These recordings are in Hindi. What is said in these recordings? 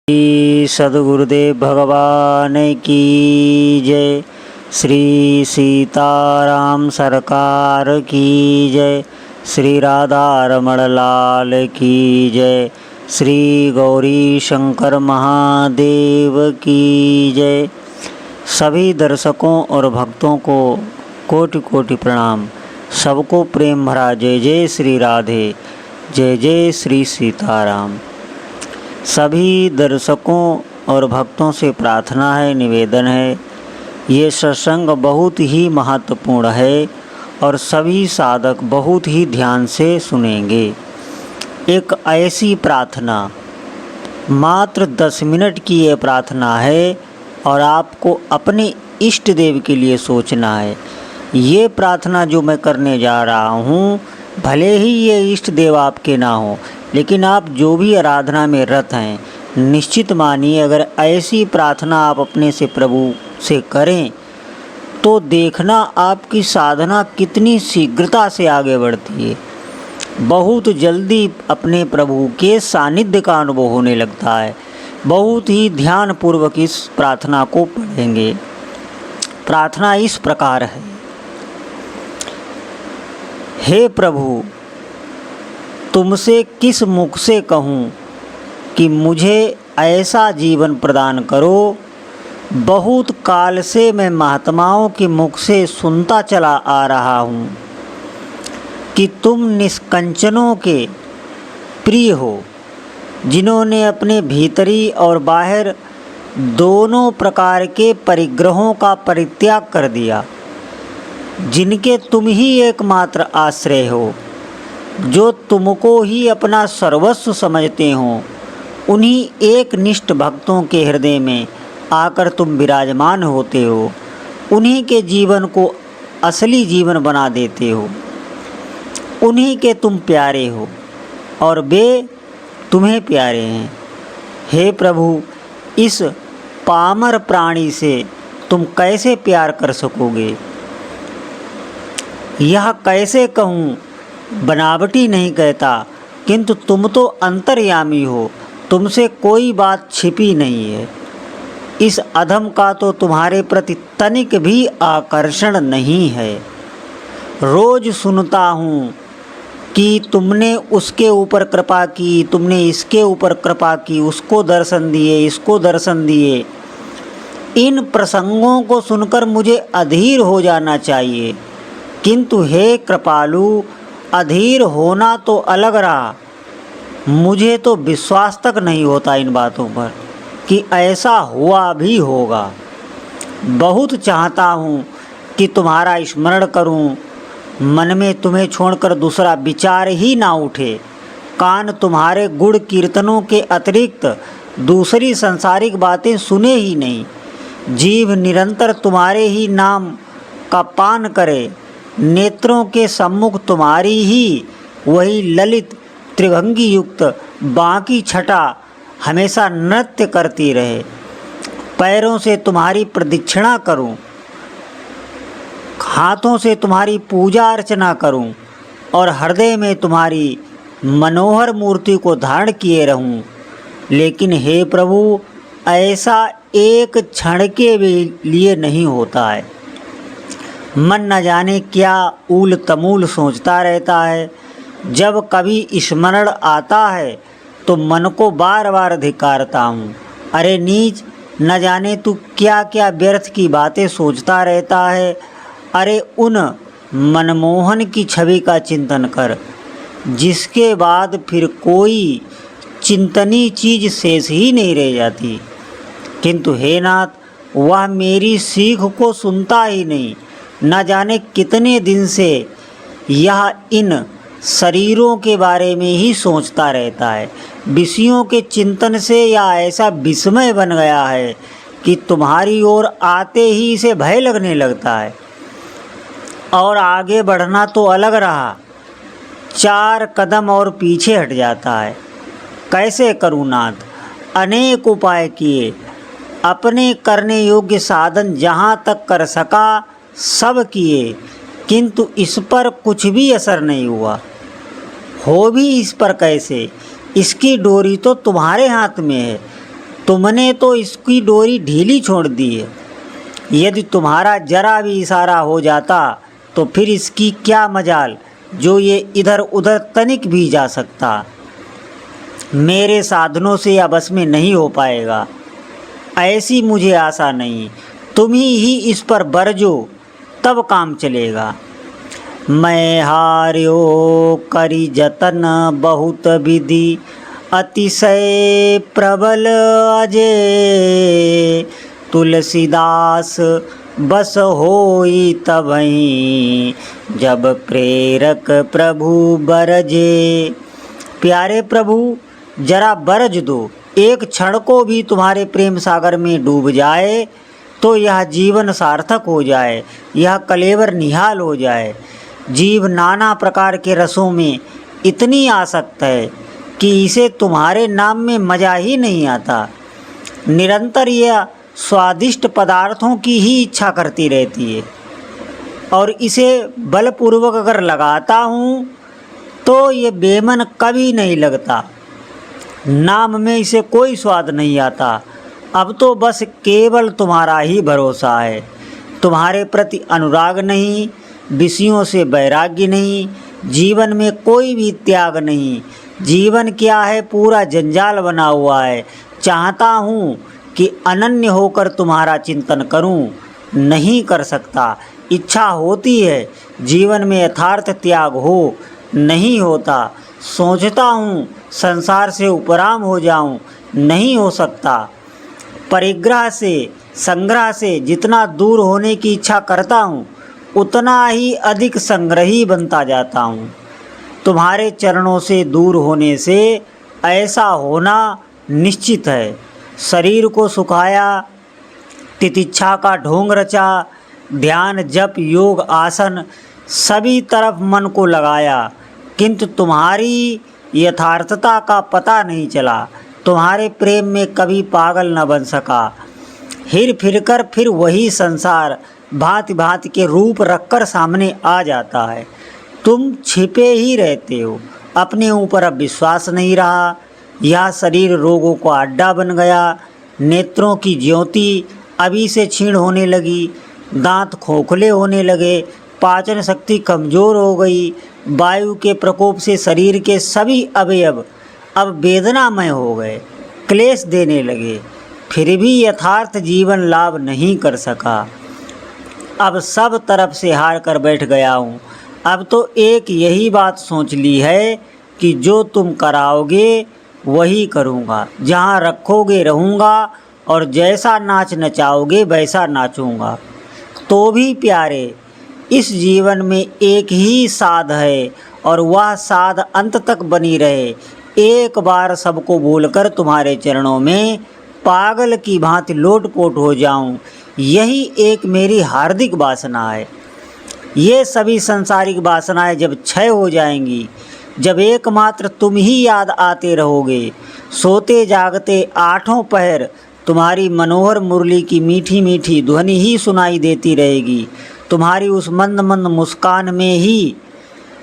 श्री सद्गुरुदेव भगवान की जय। श्री सीताराम सरकार की जय। श्री राधारमण लाल की जय। श्री गौरी शंकर महादेव की जय। सभी दर्शकों और भक्तों को कोटि कोटि प्रणाम। सबको प्रेम भरा जय जय श्री राधे, जय जय श्री सीताराम। सभी दर्शकों और भक्तों से प्रार्थना है, निवेदन है, ये सत्संग बहुत ही महत्वपूर्ण है और सभी साधक बहुत ही ध्यान से सुनेंगे। एक ऐसी प्रार्थना, मात्र 10 मिनट की ये प्रार्थना है और आपको अपने इष्ट देव के लिए सोचना है। ये प्रार्थना जो मैं करने जा रहा हूँ, भले ही ये इष्ट देव आपके ना हो, लेकिन आप जो भी आराधना में रत हैं, निश्चित मानिए अगर ऐसी प्रार्थना आप अपने से प्रभु से करें तो देखना आपकी साधना कितनी शीघ्रता से आगे बढ़ती है। बहुत जल्दी अपने प्रभु के सानिध्य का अनुभव होने लगता है। बहुत ही ध्यानपूर्वक इस प्रार्थना को पढ़ेंगे। प्रार्थना इस प्रकार है। हे प्रभु, तुमसे किस मुख से कहूँ कि मुझे ऐसा जीवन प्रदान करो। बहुत काल से मैं महात्माओं के मुख से सुनता चला आ रहा हूँ कि तुम निष्कंचनों के प्रिय हो, जिन्होंने अपने भीतरी और बाहर दोनों प्रकार के परिग्रहों का परित्याग कर दिया, जिनके तुम ही एकमात्र आश्रय हो, जो तुमको ही अपना सर्वस्व समझते हो। उन्हीं एक निष्ठ भक्तों के हृदय में आकर तुम विराजमान होते हो। उन्हीं के जीवन को असली जीवन बना देते हो। उन्हीं के तुम प्यारे हो और वे तुम्हें प्यारे हैं। हे प्रभु, इस पामर प्राणी से तुम कैसे प्यार कर सकोगे? यह कैसे कहूँ, बनावटी नहीं कहता, किंतु तुम तो अंतर्यामी हो, तुमसे कोई बात छिपी नहीं है। इस अधम का तो तुम्हारे प्रति तनिक भी आकर्षण नहीं है। रोज सुनता हूँ कि तुमने उसके ऊपर कृपा की, तुमने इसके ऊपर कृपा की, उसको दर्शन दिए, इसको दर्शन दिए। इन प्रसंगों को सुनकर मुझे अधीर हो जाना चाहिए, किंतु हे कृपालु, अधीर होना तो अलग रहा, मुझे तो विश्वास तक नहीं होता इन बातों पर कि ऐसा हुआ भी होगा। बहुत चाहता हूँ कि तुम्हारा स्मरण करूँ, मन में तुम्हें छोड़कर दूसरा विचार ही ना उठे। कान तुम्हारे गुण कीर्तनों के अतिरिक्त दूसरी संसारिक बातें सुने ही नहीं। जीभ निरंतर तुम्हारे ही नाम का पान करे। नेत्रों के सम्मुख तुम्हारी ही वही ललित त्रिभंगी युक्त बांकी छटा हमेशा नृत्य करती रहे। पैरों से तुम्हारी प्रदक्षिणा करूं, हाथों से तुम्हारी पूजा अर्चना करूं और हृदय में तुम्हारी मनोहर मूर्ति को धारण किए रहूं। लेकिन हे प्रभु, ऐसा एक क्षण के लिए नहीं होता है। मन न जाने क्या ऊल तमूल सोचता रहता है। जब कभी स्मरण आता है तो मन को बार बार धिक्कारता हूँ। अरे नीच, न जाने तू क्या क्या व्यर्थ की बातें सोचता रहता है। अरे उन मनमोहन की छवि का चिंतन कर, जिसके बाद फिर कोई चिंतनीय चीज़ शेष ही नहीं रह जाती। किंतु हे नाथ, वह मेरी सीख को सुनता ही नहीं। न जाने कितने दिन से यह इन शरीरों के बारे में ही सोचता रहता है। विषयों के चिंतन से या ऐसा विस्मय बन गया है कि तुम्हारी ओर आते ही इसे भय लगने लगता है और आगे बढ़ना तो अलग रहा, 4 कदम और पीछे हट जाता है। कैसे करूँ नाथ? अनेक उपाय किए, अपने करने योग्य साधन जहाँ तक कर सका सब किए, किंतु इस पर कुछ भी असर नहीं हुआ। हो भी इस पर कैसे? इसकी डोरी तो तुम्हारे हाथ में है। तुमने तो इसकी डोरी ढीली छोड़ दी है। यदि तुम्हारा जरा भी इशारा हो जाता तो फिर इसकी क्या मजाल जो ये इधर उधर तनिक भी जा सकता। मेरे साधनों से यह बस में नहीं हो पाएगा, ऐसी मुझे आशा नहीं। तुम ही इस पर बरजो, तब काम चलेगा। मैं हार्यो करी जतन बहुत विधि, अतिशय प्रबल अजय। तुलसीदास बस होई तबहि, जब प्रेरक प्रभु बरजे। प्यारे प्रभु, जरा बरज दो, एक क्षण को भी तुम्हारे प्रेम सागर में डूब जाए तो यह जीवन सार्थक हो जाए, यह कलेवर निहाल हो जाए। जीव नाना प्रकार के रसों में इतनी आसक्त है कि इसे तुम्हारे नाम में मज़ा ही नहीं आता। निरंतर यह स्वादिष्ट पदार्थों की ही इच्छा करती रहती है, और इसे बलपूर्वक अगर लगाता हूँ तो ये बेमन कभी नहीं लगता। नाम में इसे कोई स्वाद नहीं आता। अब तो बस केवल तुम्हारा ही भरोसा है। तुम्हारे प्रति अनुराग नहीं, विषयों से वैराग्य नहीं, जीवन में कोई भी त्याग नहीं। जीवन क्या है, पूरा जंजाल बना हुआ है। चाहता हूँ कि अनन्य होकर तुम्हारा चिंतन करूँ, नहीं कर सकता। इच्छा होती है जीवन में यथार्थ त्याग हो, नहीं होता। सोचता हूँ संसार से उपराम हो जाऊँ, नहीं हो सकता। परिग्रह से, संग्रह से जितना दूर होने की इच्छा करता हूँ, उतना ही अधिक संग्रही बनता जाता हूँ। तुम्हारे चरणों से दूर होने से ऐसा होना निश्चित है। शरीर को सुखाया, तितिक्षा का ढोंग रचा, ध्यान जप योग आसन सभी तरफ मन को लगाया, किंतु तुम्हारी यथार्थता का पता नहीं चला। तुम्हारे प्रेम में कभी पागल न बन सका। हिर फिरकर फिर वही संसार भांति भांति के रूप रखकर सामने आ जाता है। तुम छिपे ही रहते हो। अपने ऊपर अब विश्वास नहीं रहा। यह शरीर रोगों का अड्डा बन गया। नेत्रों की ज्योति अभी से क्षीण होने लगी, दांत खोखले होने लगे, पाचन शक्ति कमज़ोर हो गई। वायु के प्रकोप से शरीर के सभी अवयव अब वेदनामय हो गए, क्लेश देने लगे। फिर भी यथार्थ जीवन लाभ नहीं कर सका। अब सब तरफ से हार कर बैठ गया हूँ। अब तो एक यही बात सोच ली है कि जो तुम कराओगे वही करूँगा, जहाँ रखोगे रहूँगा, और जैसा नाच नचाओगे वैसा नाचूँगा। तो भी प्यारे, इस जीवन में एक ही साध है, और वह साध अंत तक बनी रहे। एक बार सबको भूलकर तुम्हारे चरणों में पागल की भांति लोटपोट हो जाऊं, यही एक मेरी हार्दिक वासना है। ये सभी सांसारिक वासनाएं जब क्षय हो जाएंगी, जब एकमात्र तुम ही याद आते रहोगे, सोते जागते आठों पहर तुम्हारी मनोहर मुरली की मीठी मीठी ध्वनि ही सुनाई देती रहेगी। तुम्हारी उस मंद मंद मुस्कान में ही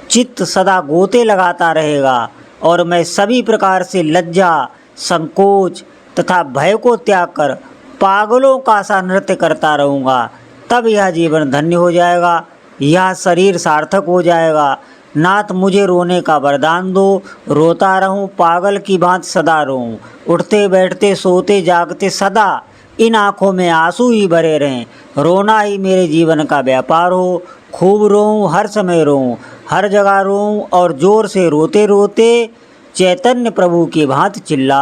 चित्त सदा गोते लगाता रहेगा, और मैं सभी प्रकार से लज्जा, संकोच तथा भय को त्याग कर पागलों का सा नृत्य करता रहूँगा। तब यह जीवन धन्य हो जाएगा, यह शरीर सार्थक हो जाएगा। नाथ, मुझे रोने का वरदान दो, रोता रहूं, पागल की भांति सदा रोऊं, उठते बैठते सोते जागते सदा इन आँखों में आंसू ही भरे रहें। रोना ही मेरे जीवन का व्यापार हो। खूब रोऊं, हर समय रोऊं, हर जगह रोऊं, और जोर से रोते रोते चैतन्य प्रभु की भांति चिल्ला